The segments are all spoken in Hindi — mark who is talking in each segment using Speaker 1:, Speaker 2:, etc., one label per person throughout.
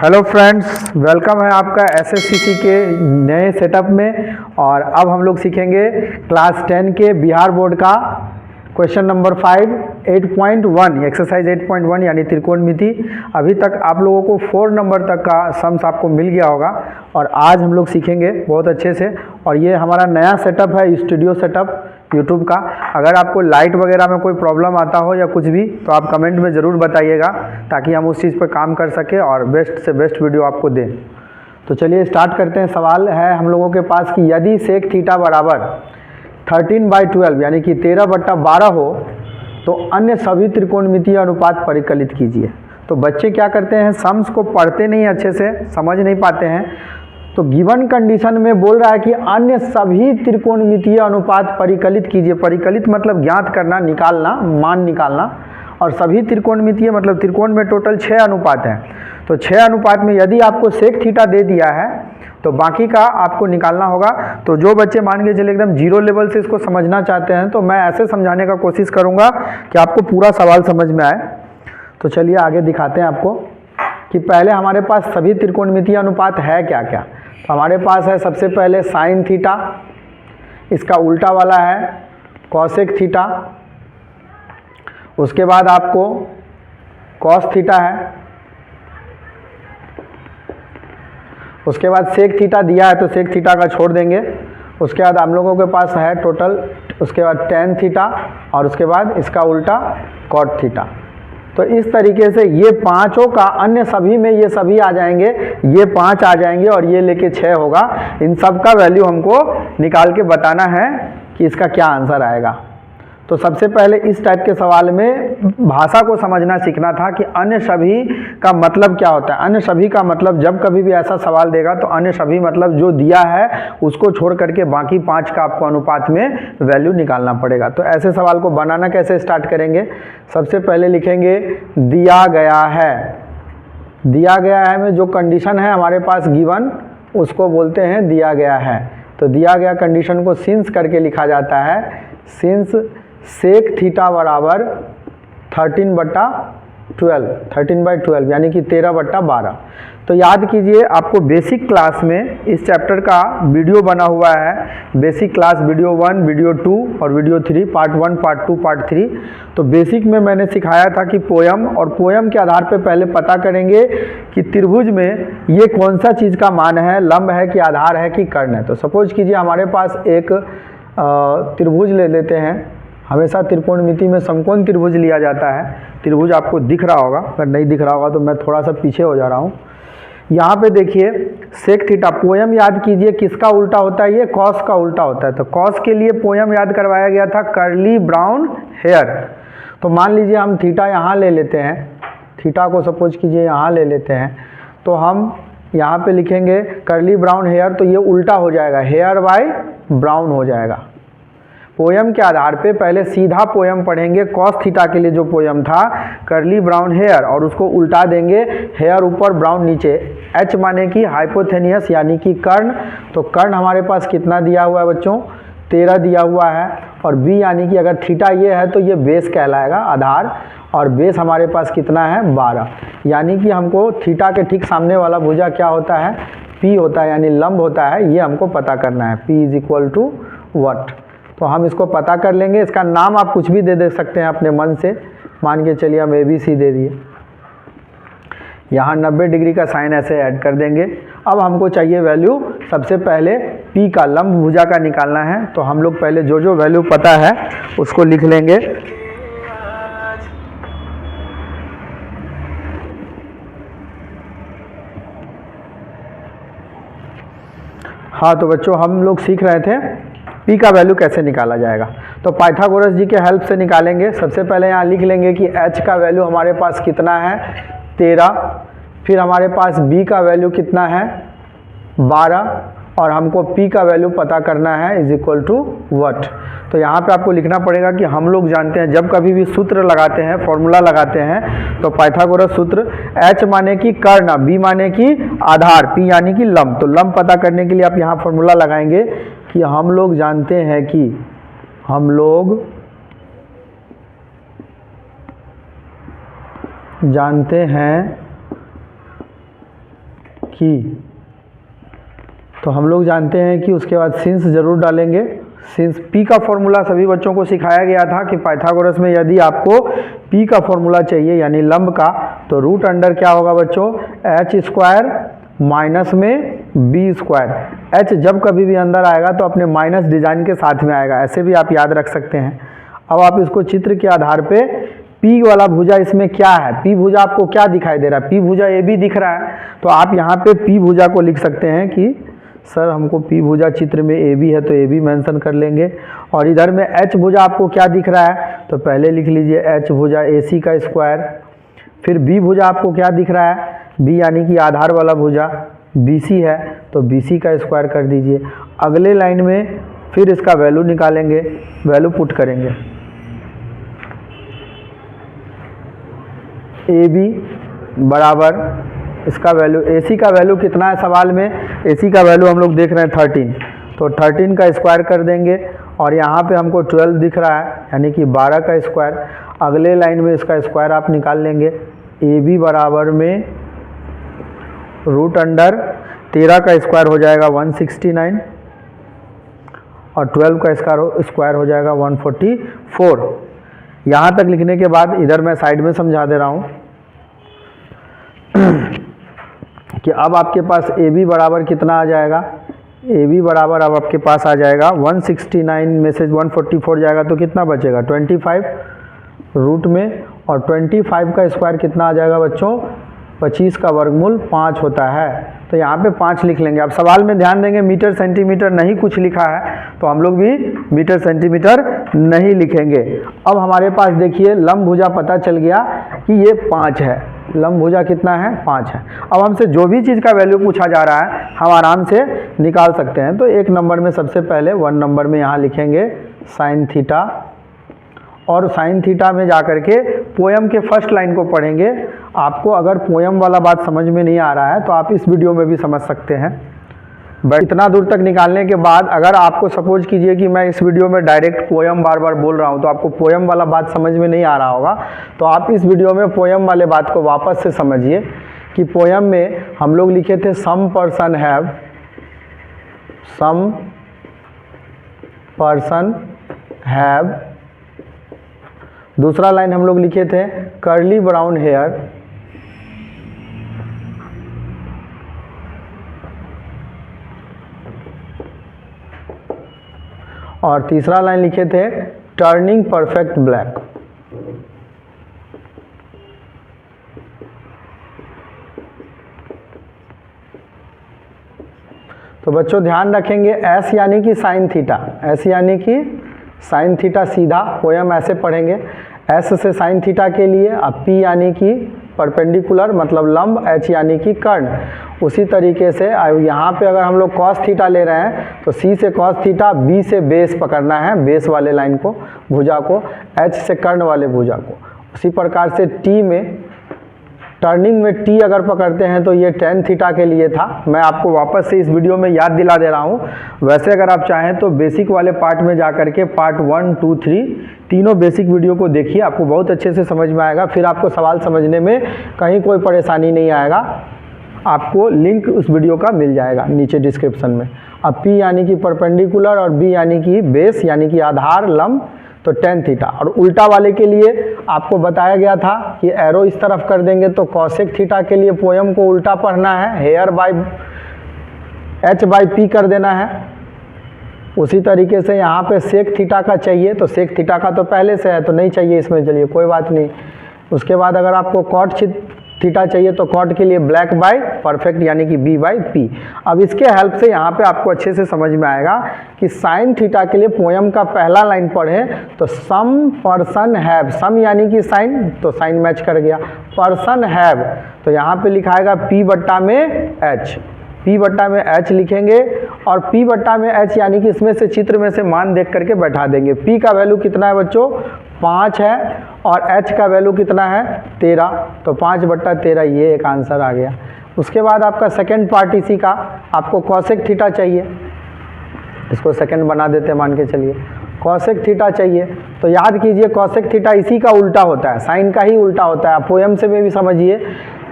Speaker 1: हेलो फ्रेंड्स, वेलकम है आपका एसएससीसी के नए सेटअप में। और अब हम लोग सीखेंगे क्लास 10 के बिहार बोर्ड का क्वेश्चन नंबर 5 8.1 एक्सरसाइज 8.1 यानी त्रिकोणमिति। अभी तक आप लोगों को 4 नंबर तक का सम्स आपको मिल गया होगा और आज हम लोग सीखेंगे बहुत अच्छे से। और ये हमारा नया सेटअप है, स्टूडियो सेटअप यूट्यूब का। अगर आपको लाइट वगैरह में कोई प्रॉब्लम आता हो या कुछ भी तो आप कमेंट में ज़रूर बताइएगा ताकि हम उस चीज़ पर काम कर सकें और बेस्ट से बेस्ट वीडियो आपको दें। तो चलिए स्टार्ट करते हैं। सवाल है हम लोगों के पास कि यदि सेक थीटा बराबर 13/12 यानी कि 13/12 हो तो अन्य सभी त्रिकोणमितीय अनुपात परिकलित कीजिए। तो बच्चे क्या करते हैं, सम्स को पढ़ते नहीं अच्छे से, समझ नहीं पाते हैं। तो गिवन कंडीशन में बोल रहा है कि अन्य सभी त्रिकोणमितीय अनुपात परिकलित कीजिए। परिकलित मतलब ज्ञात करना, निकालना, मान निकालना। और सभी त्रिकोणमितीय मतलब त्रिकोण में टोटल 6 अनुपात हैं। तो 6 अनुपात में यदि आपको सेक थीटा दे दिया है तो बाकी का आपको निकालना होगा। तो जो बच्चे मान के चले एकदम जीरो लेवल से इसको समझना चाहते हैं तो मैं ऐसे समझाने का कोशिश करूंगा कि आपको पूरा सवाल समझ में आए। तो चलिए आगे दिखाते हैं आपको कि पहले हमारे पास सभी त्रिकोणमितीय अनुपात है क्या क्या। तो हमारे पास है सबसे पहले साइन थीटा, इसका उल्टा वाला है कॉसेक थीटा, उसके बाद आपको कॉस थीटा है, उसके बाद सेक थीटा दिया है तो सेक थीटा का छोड़ देंगे। उसके बाद हम लोगों के पास है टोटल, उसके बाद टेन थीटा और उसके बाद इसका उल्टा कॉट थीटा। तो इस तरीके से ये पांचों का अन्य सभी में ये सभी आ जाएंगे, ये 5 आ जाएंगे और ये लेके 6 होगा। इन सब का वैल्यू हमको निकाल के बताना है कि इसका क्या आंसर आएगा। तो सबसे पहले इस टाइप के सवाल में भाषा को समझना सीखना था कि अन्य सभी का मतलब क्या होता है। अन्य सभी का मतलब जब कभी भी ऐसा सवाल देगा तो अन्य सभी मतलब जो दिया है उसको छोड़ करके बाकी 5 का आपको अनुपात में वैल्यू निकालना पड़ेगा। तो ऐसे सवाल को बनाना कैसे स्टार्ट करेंगे, सबसे पहले लिखेंगे दिया गया है। दिया गया है में जो कंडीशन है हमारे पास गिवन उसको बोलते हैं दिया गया है। तो दिया गया कंडीशन को सिंस करके लिखा जाता है, सिंस सेक थीटा बराबर 13/12 यानी कि 13/12। तो याद कीजिए आपको बेसिक क्लास में इस चैप्टर का वीडियो बना हुआ है, बेसिक क्लास वीडियो 1, वीडियो 2 और वीडियो 3, पार्ट 1, पार्ट 2, पार्ट 3। तो बेसिक में मैंने सिखाया था कि पोयम, और पोयम के आधार पर पहले पता करेंगे कि त्रिभुज में ये कौन सा चीज़ का मान है, लंब है कि आधार है कि कर्ण है। तो सपोज कीजिए हमारे पास एक त्रिभुज ले लेते हैं। हमेशा त्रिकोणमिति में समकोण त्रिभुज लिया जाता है। त्रिभुज आपको दिख रहा होगा, अगर नहीं दिख रहा होगा तो मैं थोड़ा सा पीछे हो जा रहा हूँ। यहाँ पे देखिए सेक थीटा, पोयम याद कीजिए किसका उल्टा होता है, ये कॉस का उल्टा होता है। तो कॉस के लिए पोयम याद करवाया गया था कर्ली ब्राउन हेयर। तो मान लीजिए हम थीटा यहाँ ले लेते हैं, थीटा को सपोज कीजिए यहाँ ले लेते हैं। तो हम यहाँ पे लिखेंगे कर्ली ब्राउन हेयर, तो ये उल्टा हो जाएगा, हेयर बाय ब्राउन हो जाएगा। पोयम के आधार पे पहले सीधा पोयम पढ़ेंगे, कॉस थीटा के लिए जो पोयम था कर्ली ब्राउन हेयर, और उसको उल्टा देंगे, हेयर ऊपर ब्राउन नीचे। एच माने कि हाइपोथेनियस यानी कि कर्ण। तो कर्ण हमारे पास कितना दिया हुआ है बच्चों, 13 दिया हुआ है। और बी यानी कि अगर थीटा ये है तो ये बेस कहलाएगा, आधार। और बेस हमारे पास कितना है 12, यानी कि हमको थीटा के ठीक सामने वाला भुजा क्या होता है, पी होता है, यानी लंब होता है। ये हमको पता करना है, P is equal to what. तो हम इसको पता कर लेंगे। इसका नाम आप कुछ भी दे सकते हैं अपने मन से, मान के चलिए हम ABC दे दिए। यहाँ 90 डिग्री का साइन ऐसे ऐड कर देंगे। अब हमको चाहिए वैल्यू, सबसे पहले P का, लंब भुजा का निकालना है। तो हम लोग पहले जो जो वैल्यू पता है उसको लिख लेंगे। हाँ तो बच्चों हम लोग सीख रहे थे P का वैल्यू कैसे निकाला जाएगा। तो पाइथागोरस जी के हेल्प से निकालेंगे। सबसे पहले यहाँ लिख लेंगे कि H का वैल्यू हमारे पास कितना है 13, फिर हमारे पास B का वैल्यू कितना है 12, और हमको P का वैल्यू पता करना है इज इक्वल टू वट। तो यहाँ पे आपको लिखना पड़ेगा कि हम लोग जानते हैं जब कभी भी सूत्र लगाते हैं, फॉर्मूला लगाते हैं, तो पाइथागोरस सूत्र H माने कि कर्ण, B माने कि आधार, P यानी कि लंब। तो लंब पता करने के लिए आप यहाँ फॉर्मूला लगाएंगे कि हम लोग जानते हैं कि हम लोग जानते हैं की, तो हम लोग जानते हैं कि उसके बाद सिंस ज़रूर डालेंगे। सिंस पी का फॉर्मूला सभी बच्चों को सिखाया गया था कि पाइथागोरस में यदि आपको पी का फॉर्मूला चाहिए यानी लंब का, तो रूट अंडर क्या होगा बच्चों, एच स्क्वायर माइनस में बी स्क्वायर। एच जब कभी भी अंदर आएगा तो अपने माइनस डिजाइन के साथ में आएगा, ऐसे भी आप याद रख सकते हैं। अब आप इसको चित्र के आधार पे पी वाला भुजा इसमें क्या है, पी भुजा आपको क्या दिखाई दे रहा है, पी भुजा ए बी दिख रहा है, तो आप यहाँ पे पी भुजा को लिख सकते हैं कि सर हमको पी भुजा चित्र में ए बी है तो ए बी मेंशन कर लेंगे। और इधर में एच भुजा आपको क्या दिख रहा है, तो पहले लिख लीजिए एच भुजा ए सी का स्क्वायर। फिर बी भुजा आपको क्या दिख रहा है, बी यानी कि आधार वाला भुजा बी सी है, तो बी सी का स्क्वायर कर दीजिए। अगले लाइन में फिर इसका वैल्यू निकालेंगे, वैल्यू पुट करेंगे, ए बी बराबर इसका वैल्यू, ए सी का वैल्यू कितना है सवाल में, ए सी का वैल्यू हम लोग देख रहे हैं 13, तो 13 का स्क्वायर कर देंगे। और यहाँ पे हमको 12 दिख रहा है यानी कि 12 का स्क्वायर। अगले लाइन में इसका स्क्वायर आप निकाल लेंगे, ए बी बराबर में रूट अंडर 13 का स्क्वायर हो जाएगा 169 और 12 का स्क्वायर हो जाएगा 144। यहाँ तक लिखने के बाद इधर मैं साइड में समझा दे रहा हूँ कि अब आपके पास ए बी बराबर कितना आ जाएगा, ए बी बराबर अब आपके पास आ जाएगा 169 में से 144 जाएगा तो कितना बचेगा 25 रूट में, और 25 का स्क्वायर कितना आ जाएगा बच्चों, 25 का वर्गमूल 5 होता है, तो यहाँ पे 5 लिख लेंगे। अब सवाल में ध्यान देंगे मीटर सेंटीमीटर नहीं कुछ लिखा है, तो हम लोग भी मीटर सेंटीमीटर नहीं लिखेंगे। अब हमारे पास देखिए लंब भुजा पता चल गया कि ये 5 है, लंब भुजा कितना है 5 है। अब हमसे जो भी चीज़ का वैल्यू पूछा जा रहा है हम आराम से निकाल सकते हैं। तो एक नंबर में सबसे पहले 1 नंबर में यहाँ लिखेंगे साइन थीटा, और साइन थीटा में जा कर के पोयम के फर्स्ट लाइन को पढ़ेंगे। आपको अगर पोयम वाला बात समझ में नहीं आ रहा है तो आप इस वीडियो में भी समझ सकते हैं। बट इतना दूर तक निकालने के बाद अगर आपको सपोज कीजिए कि मैं इस वीडियो में डायरेक्ट पोयम बार बार बोल रहा हूँ तो आपको पोयम वाला बात समझ में नहीं आ रहा होगा, तो आप इस वीडियो में पोयम वाले बात को वापस से समझिए कि पोयम में हम लोग लिखे थे सम पर्सन हैव, दूसरा लाइन हम लोग लिखे थे कर्ली ब्राउन हेयर, और तीसरा लाइन लिखे थे टर्निंग परफेक्ट ब्लैक। तो बच्चों ध्यान रखेंगे एस यानी कि साइन थीटा, एस यानी कि साइन थीटा सीधा पोयम ऐसे पढ़ेंगे, एस से साइन थीटा के लिए, अब पी यानी कि परपेंडिकुलर मतलब लंब, एच यानी कि कर्ण। उसी तरीके से यहाँ पे अगर हम लोग कॉस थीटा ले रहे हैं तो सी से कॉस थीटा, बी से बेस पकड़ना है, बेस वाले लाइन को भुजा को, एच से कर्ण वाले भुजा को। उसी प्रकार से टी में टर्निंग में टी अगर पकड़ते हैं तो ये टेन थीटा के लिए था। मैं आपको वापस से इस वीडियो में याद दिला दे रहा हूँ। वैसे अगर आप चाहें तो बेसिक वाले पार्ट में जा करके पार्ट 1, 2, 3 तीनों बेसिक वीडियो को देखिए, आपको बहुत अच्छे से समझ में आएगा। फिर आपको सवाल समझने में कहीं कोई परेशानी नहीं आएगा। आपको लिंक उस वीडियो का मिल जाएगा नीचे डिस्क्रिप्शन में। अब पी यानी कि परपेंडिकुलर और बी यानी कि बेस यानी कि आधार लंब, तो टेन थीटा। और उल्टा वाले के लिए आपको बताया गया था कि एरो इस तरफ कर देंगे तो कॉसेक थीटा के लिए पोयम को उल्टा पढ़ना है, hair by H by P कर देना है। उसी तरीके से यहाँ पे सेक थीटा का चाहिए तो सेक थीटा का तो पहले से है तो नहीं चाहिए इसमें, चलिए कोई बात नहीं। उसके बाद अगर आपको कॉट थीटा चाहिए तो कॉट के लिए ब्लैक बाय परफेक्ट यानी कि बी बाय पी। अब इसके हेल्प से यहाँ पे आपको अच्छे से समझ में आएगा कि साइन थीटा के लिए पोयम का पहला लाइन पढ़े तो सम पर्सन हैव, सम यानी कि साइन, तो साइन मैच कर गया। पर्सन हैव तो यहाँ पे लिखाएगा पी बट्टा में एच, पी बट्टा में एच लिखेंगे और पी बट्टा में एच यानी कि इसमें से चित्र में से मान देख करके बैठा देंगे। पी का वैल्यू कितना है बच्चों 5 है और एच का वैल्यू कितना है 13, तो 5 बट्टा 13 ये एक आंसर आ गया। उसके बाद आपका सेकंड पार्ट इसी का, आपको कॉसेक थीटा चाहिए, इसको सेकंड बना देते मान के चलिए। कॉसेक थीटा चाहिए तो याद कीजिए कॉसेक थीटा इसी का उल्टा होता है, साइन का ही उल्टा होता है। आप पोयम से में भी समझिए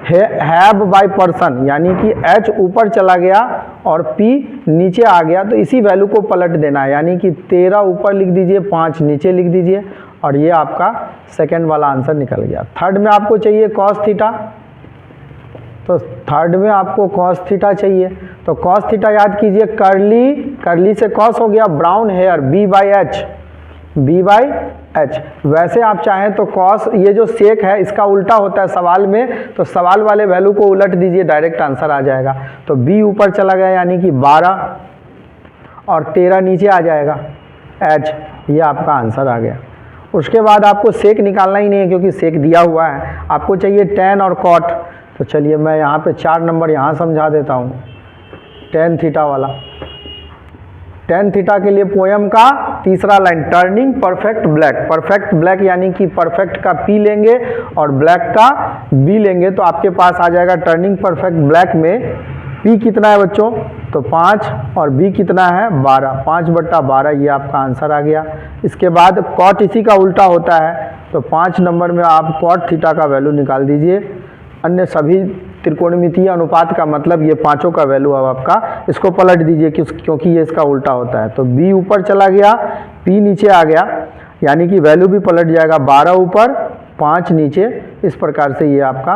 Speaker 1: हैव बाय पर्सन, यानी कि H ऊपर चला गया और P नीचे आ गया, तो इसी वैल्यू को पलट देना है, यानी कि 13 ऊपर लिख दीजिए, 5 नीचे लिख दीजिए, और ये आपका सेकंड वाला आंसर निकल गया। थर्ड में आपको चाहिए कॉस थीटा, तो थर्ड में आपको कॉस थीटा चाहिए, तो कॉस थीटा याद कीजिए, करली से कॉस हो गया, brown hair B by H. वैसे आप चाहें तो कॉस, ये जो सेक है इसका उल्टा होता है सवाल में, तो सवाल वाले वैल्यू को उलट दीजिए, डायरेक्ट आंसर आ जाएगा। तो B ऊपर चला गया यानी कि 12 और 13 नीचे आ जाएगा H, ये आपका आंसर आ गया। उसके बाद आपको सेक निकालना ही नहीं है क्योंकि सेक दिया हुआ है, आपको चाहिए tan और cot। तो चलिए मैं यहाँ पे 4 नंबर यहाँ समझा देता हूँ। tan थीटा वाला, tan थीटा के लिए पोयम का तीसरा line, turning perfect black, perfect black यानी कि परफेक्ट का P लेंगे और ब्लैक का B लेंगे, तो आपके पास आ जाएगा टर्निंग परफेक्ट ब्लैक में P कितना है बच्चों, तो 5 और B कितना है 12, 5/12, ये आपका आंसर आ गया। इसके बाद कॉट इसी का उल्टा होता है, तो 5 नंबर में आप कॉट थीटा का वैल्यू निकाल दीजिए। अन्य सभी त्रिकोणमितीय अनुपात का मतलब ये पांचों का वैल्यू अब आपका, इसको पलट दीजिए क्योंकि ये इसका उल्टा होता है। तो B ऊपर चला गया, P नीचे आ गया, यानी कि वैल्यू भी पलट जाएगा, 12 ऊपर 5 नीचे, इस प्रकार से ये आपका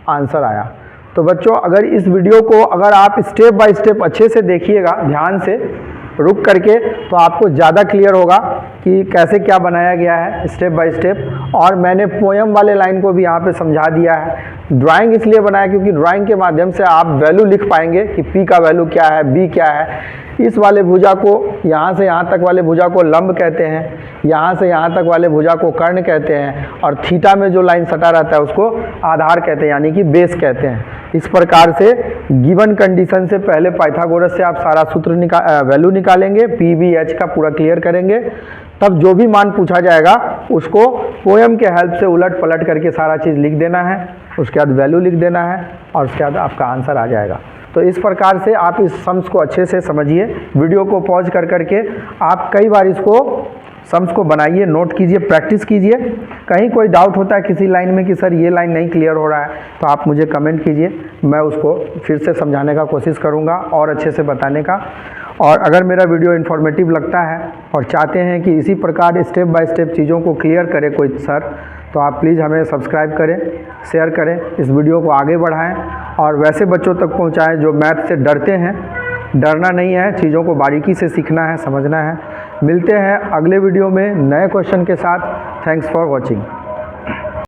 Speaker 1: आंसर आया। तो बच्चों अगर इस वीडियो को अगर आप स्टेप बाय स्टेप अच्छे से देखिएगा, ध्यान से रुक करके, तो आपको ज़्यादा क्लियर होगा कि कैसे क्या बनाया गया है स्टेप बाय स्टेप। और मैंने पोयम वाले लाइन को भी यहाँ पे समझा दिया है। ड्राइंग इसलिए बनाया क्योंकि ड्राइंग के माध्यम से आप वैल्यू लिख पाएंगे कि P का वैल्यू क्या है, B क्या है। इस वाले भुजा को, यहाँ से यहाँ तक वाले भुजा को लंब कहते हैं, यहाँ से यहाँ तक वाले भुजा को कर्ण कहते हैं, और थीटा में जो लाइन सटा रहता है उसको आधार कहते हैं, यानी कि बेस कहते हैं। इस प्रकार से गिवन कंडीशन से पहले पाइथागोरस से आप सारा सूत्र वैल्यू निकालेंगे, P B H का पूरा क्लियर करेंगे, तब जो भी मान पूछा जाएगा उसको पोयम के हेल्प से उलट पलट करके सारा चीज़ लिख देना है, उसके बाद वैल्यू लिख देना है और उसके बाद आपका आंसर आ जाएगा। तो इस प्रकार से आप इस सम्स को अच्छे से समझिए, वीडियो को पॉज कर करके आप कई बार इसको सम्स को बनाइए, नोट कीजिए, प्रैक्टिस कीजिए। कहीं कोई डाउट होता है किसी लाइन में कि सर ये लाइन नहीं क्लियर हो रहा है, तो आप मुझे कमेंट कीजिए, मैं उसको फिर से समझाने का कोशिश करूँगा और अच्छे से बताने का। और अगर मेरा वीडियो इन्फॉर्मेटिव लगता है और चाहते हैं कि इसी प्रकार स्टेप बाय स्टेप चीज़ों को क्लियर करे कोई सर, तो आप प्लीज़ हमें सब्सक्राइब करें, शेयर करें, इस वीडियो को आगे बढ़ाएं और वैसे बच्चों तक पहुंचाएं जो मैथ से डरते हैं। डरना नहीं है, चीज़ों को बारीकी से सीखना है, समझना है। मिलते हैं अगले वीडियो में नए क्वेश्चन के साथ। Thanks for watching.